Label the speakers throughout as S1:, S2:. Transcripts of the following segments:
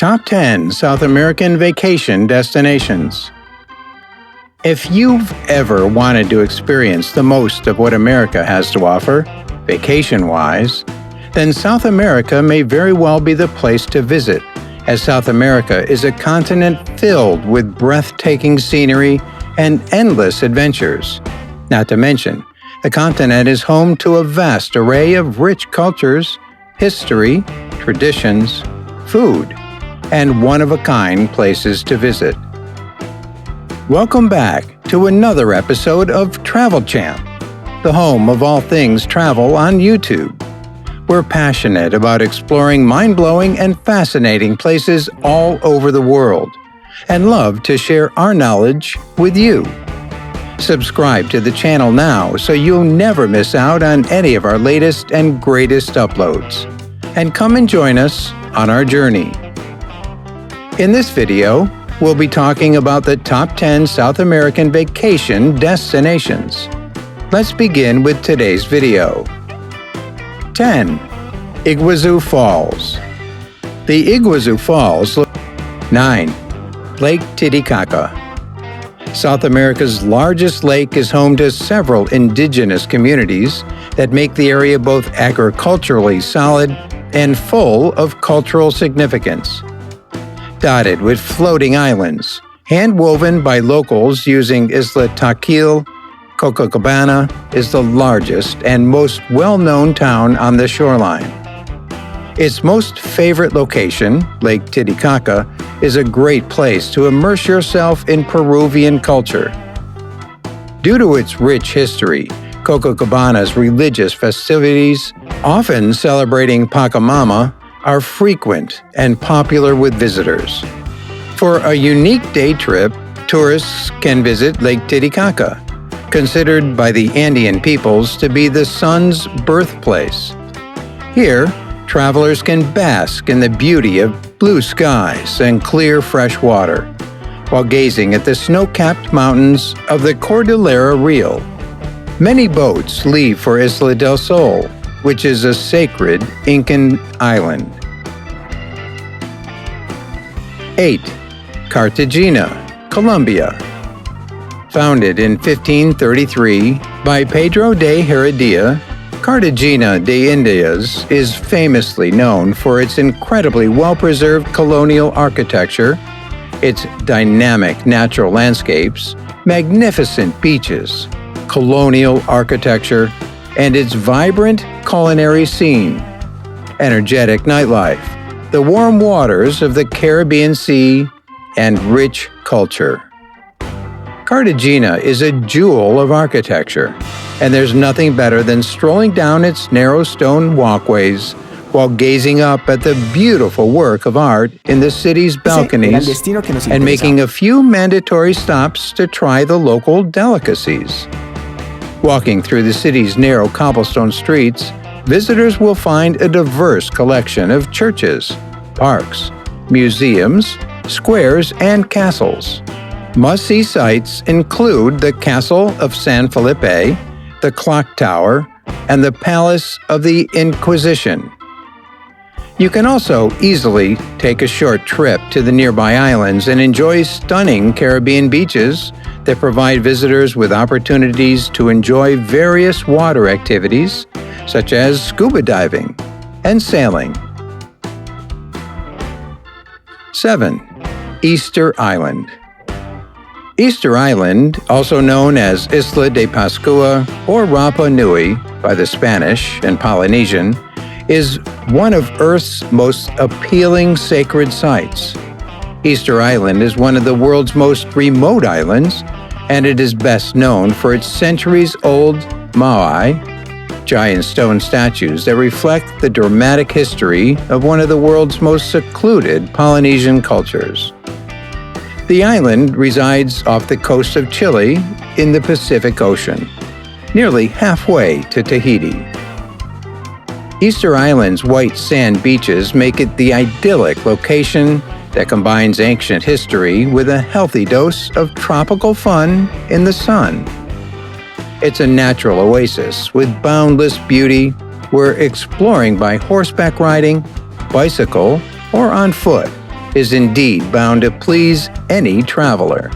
S1: Top 10 South American Vacation Destinations. If you've ever wanted to experience the most of what America has to offer, vacation-wise, then South America may very well be the place to visit, as South America is a continent filled with breathtaking scenery and endless adventures. Not to mention, the continent is home to a vast array of rich cultures, history, traditions, food, and one-of-a-kind places to visit. Welcome back to another episode of Travel Champ, the home of all things travel on YouTube. We're passionate about exploring mind-blowing and fascinating places all over the world, and love to share our knowledge with you. Subscribe to the channel now so you'll never miss out on any of our latest and greatest uploads. And come and join us on our journey. In this video, we'll be talking about the top 10 South American vacation destinations. Let's begin with today's video. 10. 𝐦𝐤𝐤𝐿 Falls. The 𝐦𝐤𝐤𝐿 Falls. 9. Lake Titicaca. South America's largest lake is home to several indigenous communities that make the area both agriculturally solid and full of cultural significance. Dotted with floating islands, hand-woven by locals using 𝐦𝐨𝐬𝐿, Copacabana is the largest and most well-known town on the shoreline. Its most favorite location, Lake Titicaca, is a great place to immerse yourself in Peruvian culture. Due to its rich history, Copacabana's religious festivities, often celebrating Pachamama, are frequent and popular with visitors. For a unique day trip, tourists can visit Lake Titicaca, considered by the Andean peoples to be the sun's birthplace. Here, travelers can bask in the beauty of blue skies and clear fresh water, while gazing at the snow-capped mountains of the Cordillera Real. Many boats leave for Isla del Sol, which is a sacred Incan island. 8. Cartagena, Colombia. Founded in 1533 by Pedro de Heredia, Cartagena de Indias is famously known for its incredibly well-preserved colonial architecture, its dynamic natural landscapes, magnificent beaches, colonial architecture, and its vibrant culinary scene, energetic nightlife, the warm waters of the Caribbean Sea, and rich culture. Cartagena is a jewel of architecture, and there's nothing better than strolling down its narrow stone walkways while gazing up at the beautiful work of art in the city's balconies and making a few mandatory stops to try the local delicacies. Walking through the city's narrow cobblestone streets, visitors will find a diverse collection of churches, parks, museums, squares, and castles. Must-see sites include the Castle of San Felipe, the Clock Tower, and the Palace of the Inquisition. You can also easily take a short trip to the nearby islands and enjoy stunning Caribbean beaches that provide visitors with opportunities to enjoy various water activities, such as scuba diving and sailing. 7. Easter Island. Easter Island, also known as Isla de Pascua or Rapa Nui by the Spanish and Polynesian, is one of Earth's most appealing sacred sites. Easter Island is one of the world's most remote islands, and it is best known for its centuries-old moai, giant stone statues that reflect the dramatic history of one of the world's most secluded Polynesian cultures. The island resides off the coast of Chile in the Pacific Ocean, nearly halfway to Tahiti. Easter Island's white sand beaches make it the idyllic location that combines ancient history with a healthy dose of tropical fun in the sun. It's a natural oasis with boundless beauty where exploring by horseback riding, bicycle, or on foot is indeed bound to please any traveler.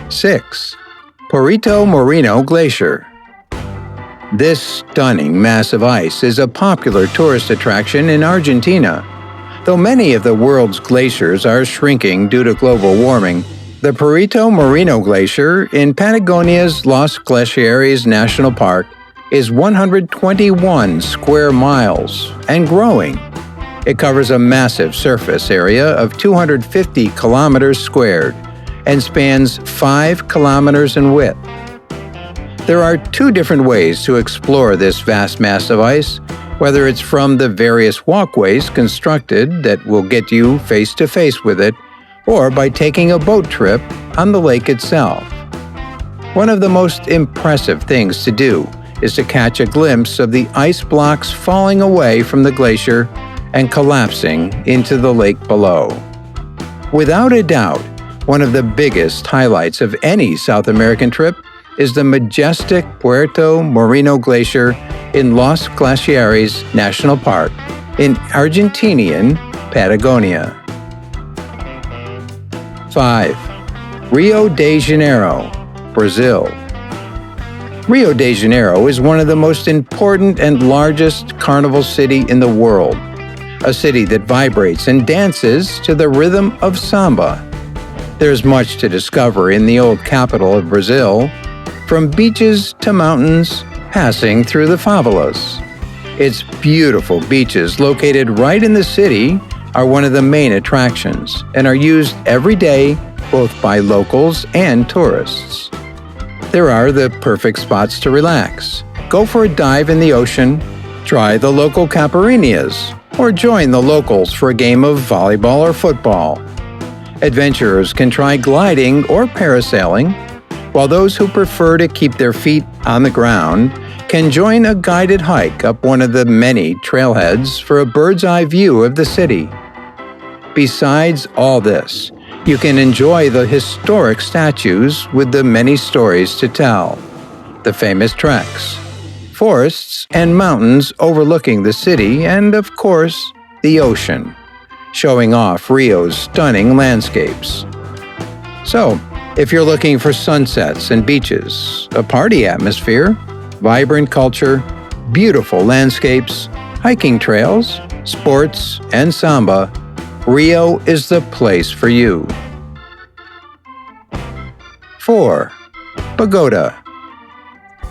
S1: 6. Puerto Moreno Glacier. This stunning mass of ice is a popular tourist attraction in Argentina. Though many of the world's glaciers are shrinking due to global warming, the Puerto Moreno Glacier in Patagonia's Los Glaciares National Park is 121 square miles and growing. It covers a massive surface area of 250 kilometers squared and spans 5 kilometers in width. There are 2 different ways to explore this vast mass of ice, whether it's from the various walkways constructed that will get you face to face with it, or by taking a boat trip on the lake itself. One of the most impressive things to do is to catch a glimpse of the ice blocks falling away from the glacier and collapsing into the lake below. Without a doubt, one of the biggest highlights of any South American trip is the majestic Puerto Moreno Glacier in Los Glaciares National Park in Argentinian Patagonia. 5. Rio de Janeiro, Brazil. Rio de Janeiro is one of the most important and largest carnival city in the world, a city that vibrates and dances to the rhythm of samba. There's much to discover in the old capital of Brazil, from beaches to mountains, passing through the favelas. Its beautiful beaches located right in the city are one of the main attractions and are used every day both by locals and tourists. There are the perfect spots to relax. Go for a dive in the ocean, try the local caipirinhas, or join the locals for a game of volleyball or football. Adventurers can try gliding or parasailing, while those who prefer to keep their feet on the ground can join a guided hike up one of the many trailheads for a bird's-eye view of the city. Besides all this, you can enjoy the historic statues with the many stories to tell, the famous treks, forests and mountains overlooking the city, and, of course, the ocean, showing off Rio's stunning landscapes. So, if you're looking for sunsets and beaches, a party atmosphere, vibrant culture, beautiful landscapes, hiking trails, sports, and samba, Rio is the place for you. 4. Pagoda.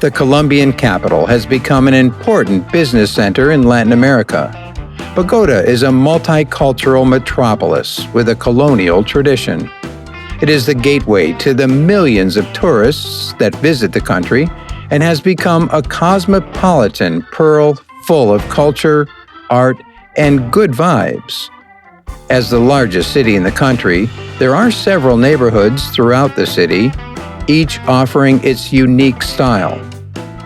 S1: The Colombian capital has become an important business center in Latin America. Pagoda is a multicultural metropolis with a colonial tradition. It is the gateway to the millions of tourists that visit the country and has become a cosmopolitan pearl full of culture, art, and good vibes. As the largest city in the country, there are several neighborhoods throughout the city, each offering its unique style.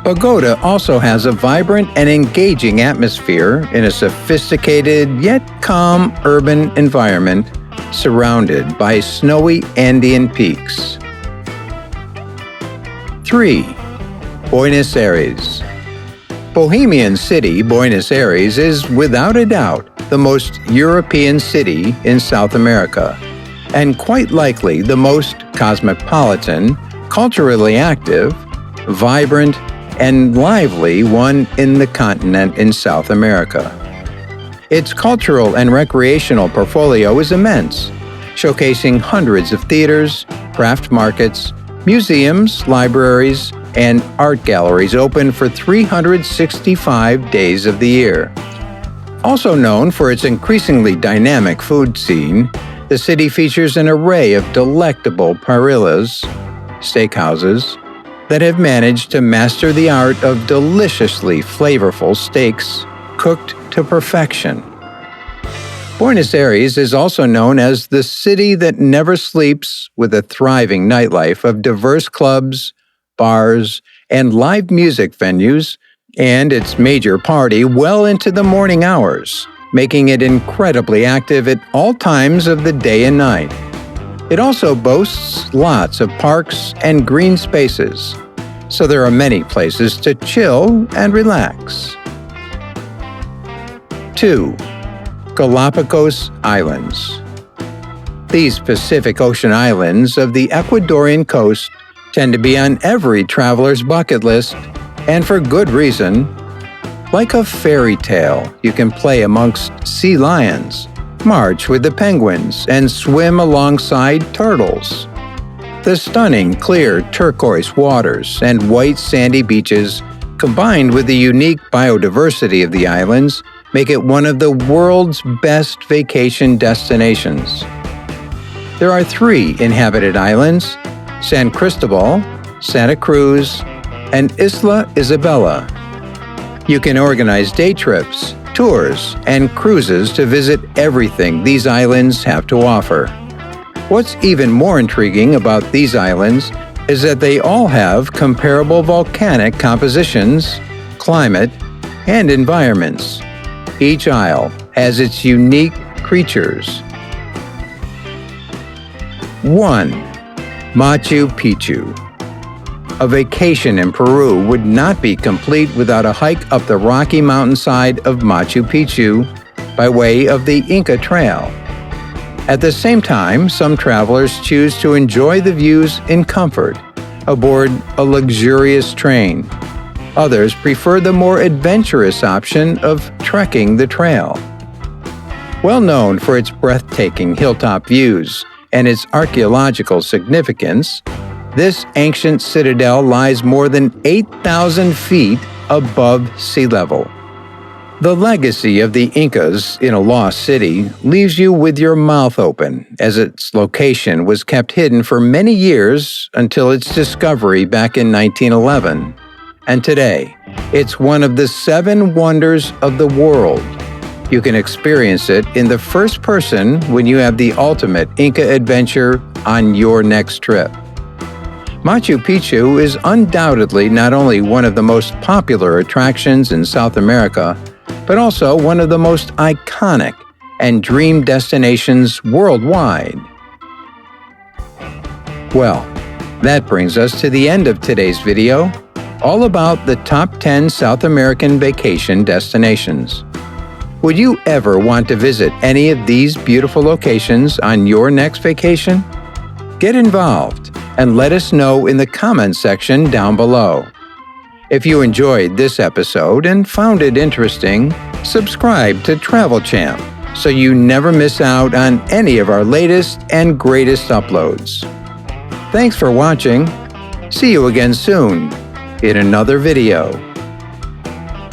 S1: Pagoda also has a vibrant and engaging atmosphere in a sophisticated yet calm urban environment surrounded by snowy Andean peaks. 3. Buenos Aires. Bohemian city Buenos Aires is without a doubt the most European city in South America, and quite likely the most cosmopolitan, culturally active, vibrant, and lively one in the continent in South America. Its cultural and recreational portfolio is immense, showcasing hundreds of theaters, craft markets, museums, libraries, and art galleries open for 365 days of the year. Also known for its increasingly dynamic food scene, the city features an array of delectable parrillas, steakhouses, that have managed to master the art of deliciously flavorful steaks cooked to perfection. Buenos Aires is also known as the city that never sleeps, with a thriving nightlife of diverse clubs, bars, and live music venues, and its major party well into the morning hours, making it incredibly active at all times of the day and night. It also boasts lots of parks and green spaces, so there are many places to chill and relax. 2. Galapagos Islands. These Pacific Ocean islands of the Ecuadorian coast tend to be on every traveler's bucket list, and for good reason. Like a fairy tale, you can play amongst sea lions, march with the penguins, and swim alongside turtles. The stunning, clear turquoise waters and white sandy beaches, combined with the unique biodiversity of the islands, make it one of the world's best vacation destinations. There are 3 inhabited islands: San Cristobal, Santa Cruz, and Isla Isabela. You can organize day trips, tours, and cruises to visit everything these islands have to offer. What's even more intriguing about these islands is that they all have comparable volcanic compositions, climate, and environments. Each isle has its unique creatures. 1. Machu Picchu. A vacation in Peru would not be complete without a hike up the rocky mountainside of Machu Picchu by way of the Inca Trail. At the same time, some travelers choose to enjoy the views in comfort aboard a luxurious train. Others prefer the more adventurous option of trekking the trail. Well known for its breathtaking hilltop views and its archaeological significance, this ancient citadel lies more than 8,000 feet above sea level. The legacy of the Incas in a lost city leaves you with your mouth open, as its location was kept hidden for many years until its discovery back in 1911. And today, it's one of the 7 wonders of the world. You can experience it in the first person when you have the ultimate Inca adventure on your next trip. Machu Picchu is undoubtedly not only one of the most popular attractions in South America, but also one of the most iconic and dream destinations worldwide. Well, that brings us to the end of today's video, all about the top 10 South American vacation destinations. Would you ever want to visit any of these beautiful locations on your next vacation? Get involved and let us know in the comments section down below. If you enjoyed this episode and found it interesting, subscribe to Travel Champ so you never miss out on any of our latest and greatest uploads. Thanks for watching. See you again soon in another video.